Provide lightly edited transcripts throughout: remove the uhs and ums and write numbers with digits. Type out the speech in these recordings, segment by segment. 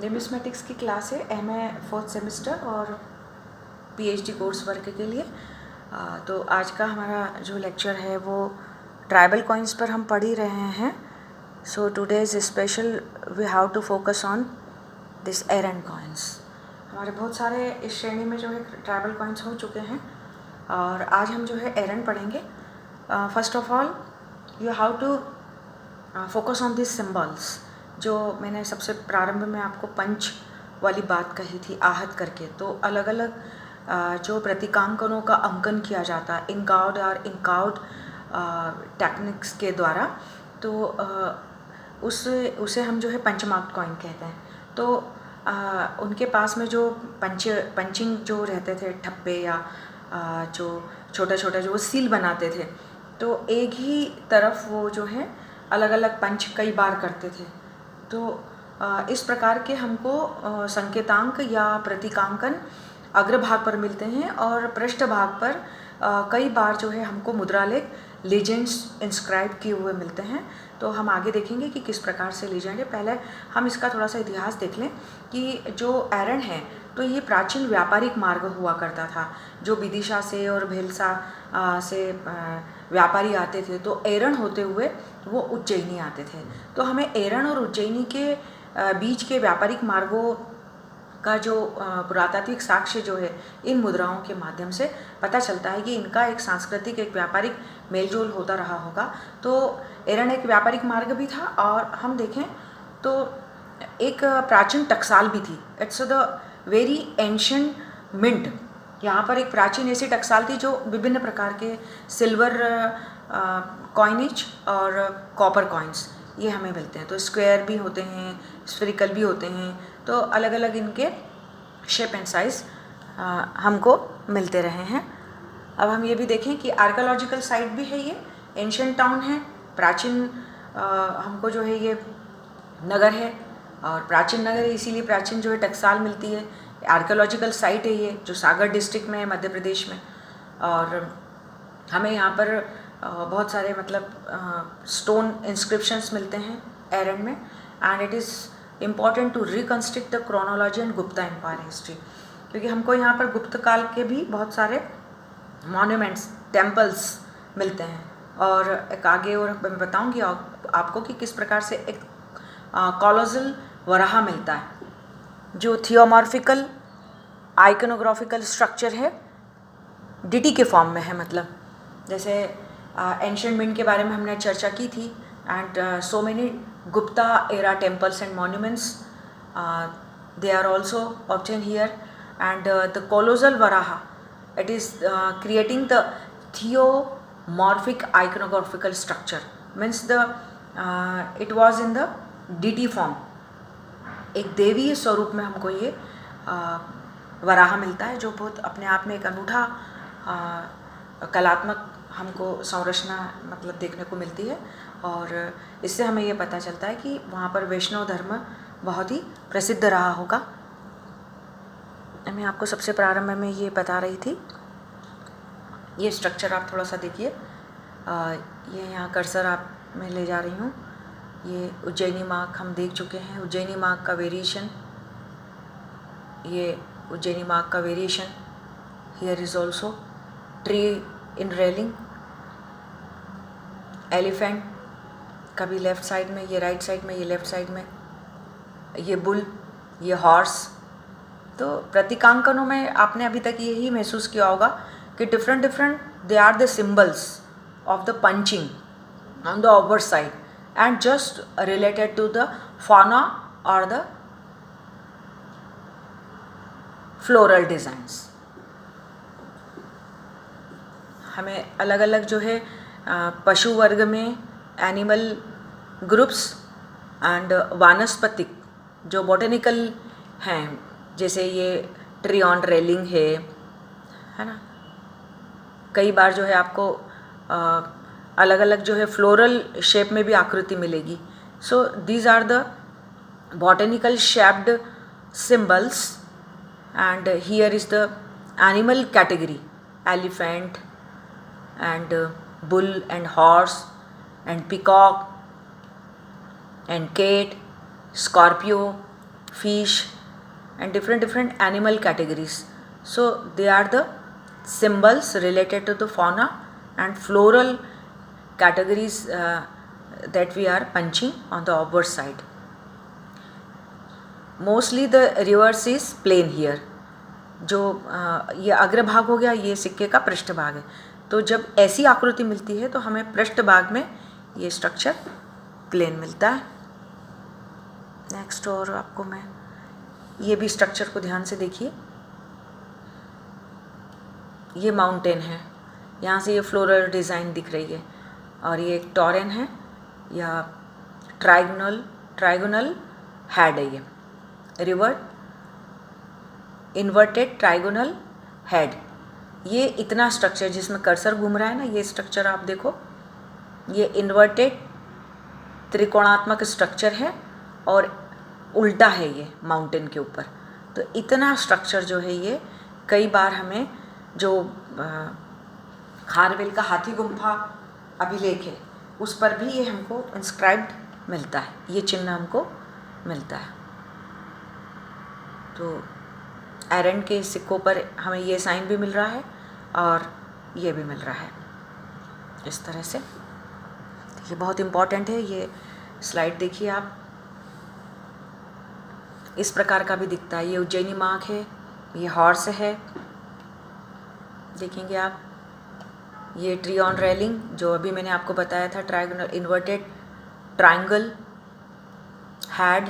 Numismatics की class है MA 4th semester और PhD कोर्स वर्क के लिए। तो आज का हमारा जो लेक्चर है वो ट्राइबल कॉइन्स पर हम पढ़ ही रहे हैं। So today is special, we have to focus on this error coins. हमारे बहुत सारे इस श्रेणी में जो है ट्राइबल कॉइन्स हो चुके हैं और आज हम जो है एरन पढ़ेंगे। First of all you have to focus on this symbols. जो मैंने सबसे प्रारंभ में आपको पंच वाली बात कही थी आहत करके, तो अलग अलग जो प्रतीकांकनों का अंकन किया जाता है इंकाउड और इंकाउड टेक्निक्स के द्वारा, तो उसे हम जो है पंचमार्क कॉइन कहते हैं। तो उनके पास में जो पंचिंग जो रहते थे ठप्पे या जो छोटे छोटे जो सील बनाते थे, तो एक ही तरफ वो जो है अलग अलग पंच कई बार करते थे। तो इस प्रकार के हमको संकेतांक या प्रतीकांकन अग्रभाग पर मिलते हैं और पृष्ठभाग पर कई बार जो है हमको मुद्रालेख लीजेंड्स इंस्क्राइब किए हुए मिलते हैं। तो हम आगे देखेंगे कि किस प्रकार से लीजेंड है। पहले हम इसका थोड़ा सा इतिहास देख लें कि जो एरन है तो ये प्राचीन व्यापारिक मार्ग हुआ करता था। जो विदिशा से और भेलसा से व्यापारी आते थे तो एरन होते हुए वो उज्जैनी आते थे। तो हमें एरन और उज्जैनी के बीच के व्यापारिक मार्गों का जो पुरातात्विक साक्ष्य जो है इन मुद्राओं के माध्यम से पता चलता है कि इनका एक सांस्कृतिक एक व्यापारिक मेलजोल होता रहा होगा। तो एरन एक व्यापारिक मार्ग भी था और हम देखें तो एक प्राचीन टकसाल भी थी। It's the very ancient mint. यहाँ पर एक प्राचीन ऐसी टकसाल थी जो विभिन्न प्रकार के सिल्वर कॉइनेज और कॉपर कॉइन्स ये हमें मिलते हैं। तो स्क्वायर भी होते हैं, स्फेरिकल भी होते हैं, तो अलग अलग इनके शेप एंड साइज हमको मिलते रहे हैं। अब हम ये भी देखें कि आर्कियोलॉजिकल साइट भी है, ये एंशिएंट टाउन है, प्राचीन हमको जो है ये नगर है और प्राचीन नगर है, इसीलिए प्राचीन जो है टकसाल मिलती है। आर्कियोलॉजिकल साइट है ये जो सागर डिस्ट्रिक्ट में है मध्य प्रदेश में। और हमें यहाँ पर बहुत सारे मतलब स्टोन इंस्क्रिप्शंस मिलते हैं एरन में। And it is important to reconstruct the chronology and Gupta empire history, क्योंकि हमको यहाँ पर गुप्त काल के भी बहुत सारे मॉन्यूमेंट्स टेम्पल्स मिलते हैं। और एक आगे और मैं बताऊँगी आपको कि किस प्रकार से एक कॉलोसल वराहा मिलता है जो थियोमॉर्फिकल आइकनोग्राफिकल स्ट्रक्चर है, डिटी के फॉर्म में है। मतलब जैसे एंशिएंट मिंट के बारे में हमने चर्चा की थी। And so many Gupta era temples and monuments they are also obtain here. And the colossal Varaha it is creating the theomorphic iconographical structure means the it was in the deity form. एक देवीय स्वरूप में हमको ये वराह मिलता है जो बहुत अपने आप में एक अनूठा कलात्मक हमको संरचना मतलब देखने को मिलती है। और इससे हमें ये पता चलता है कि वहाँ पर वैष्णव धर्म बहुत ही प्रसिद्ध रहा होगा। मैं आपको सबसे प्रारंभ में ये बता रही थी। ये स्ट्रक्चर आप थोड़ा सा देखिए, ये यहाँ कर्सर आप मैं ले जा रही हूँ। ये उज्जैनी मार्ग हम देख चुके हैं। उज्जैनी मार्ग का वेरिएशन, ये उज्जैनी मार्ग का variation. Here is also tree in railing, elephant कभी लेफ़्ट साइड में, ये राइट साइड में, ये लेफ़्ट साइड में, ये बुल, ये हॉर्स। तो प्रतीकांकनों में आपने अभी तक यही महसूस किया होगा कि different they are the symbols of the punching on the over side and just related to the fauna or the floral designs। हमें अलग अलग जो है पशु वर्ग में एनिमल ग्रुप्स एंड वानस्पतिक जो बॉटेनिकल हैं, जैसे ये ट्री ऑन रेलिंग है ना। कई बार जो है आपको अलग अलग जो है फ्लोरल शेप में भी आकृति मिलेगी। So these are the botanical shaped symbols. And here is the animal category, elephant and bull and horse and peacock and cat, scorpio fish and different animal categories. So they are the symbols related to the fauna and floral categories that we are punching on the obverse side. Mostly the reverse is plain here. जो ये अग्रभाग हो गया, ये सिक्के का पृष्ठभाग है. तो जब ऐसी आकृति मिलती है तो हमें पृष्ठभाग में ये स्ट्रक्चर प्लेन मिलता है. नेक्स्ट और आपको मैं ये भी स्ट्रक्चर को ध्यान से देखिए. ये माउंटेन है, यहाँ से ये फ्लोरल डिज़ाइन दिख रही है, और ये एक टॉरेन है या ट्राइगोनल हेड है. ये रिवर इन्वर्टेड ट्राइगोनल हेड. ये इतना स्ट्रक्चर जिसमें कर्सर घूम रहा है ना, ये स्ट्रक्चर आप देखो, ये इन्वर्टेड त्रिकोणात्मक स्ट्रक्चर है और उल्टा है ये माउंटेन के ऊपर. तो इतना स्ट्रक्चर जो है ये कई बार हमें जो खारवेल का हाथी गुम्फा अभिलेख है उस पर भी ये हमको इंस्क्राइब्ड मिलता है, ये चिन्ह हमको मिलता है. तो आयरन के सिक्कों पर हमें ये साइन भी मिल रहा है और ये भी मिल रहा है इस तरह से. ये बहुत इम्पॉर्टेंट है. ये स्लाइड देखिए आप, इस प्रकार का भी दिखता है. ये उज्जैनी मार्क है, ये हॉर्स है, देखेंगे आप. ये ट्री ऑन रेलिंग जो अभी मैंने आपको बताया था, trigonal inverted triangle had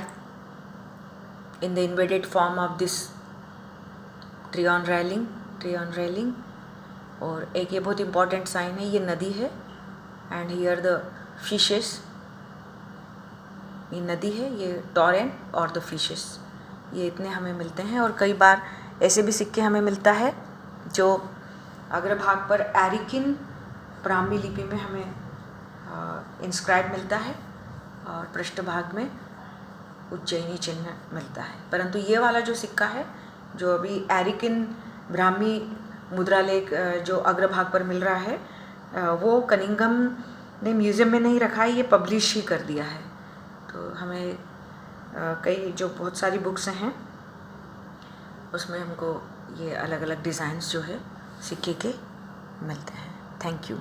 in the inverted form of this tree on railing. और एक ये बहुत important sign है, ये नदी है and here the fishes. ये नदी है, ये टॉरेन और the fishes. ये इतने हमें मिलते हैं. और कई बार ऐसे भी सिक्के हमें मिलता है जो अग्रभाग पर एरिकिन ब्राह्मी लिपि में हमें इंस्क्राइब मिलता है और पृष्ठभाग में उज्जैनी चिन्ह मिलता है. परंतु ये वाला जो सिक्का है जो अभी एरिकिन ब्राह्मी मुद्रा लेख जो अग्रभाग पर मिल रहा है वो कनिंघम ने म्यूज़ियम में नहीं रखा है, ये पब्लिश ही कर दिया है. तो हमें कई जो बहुत सारी बुक्स हैं उसमें हमको ये अलग अलग डिज़ाइंस जो है सिक्के के मिलते हैं. Thank you.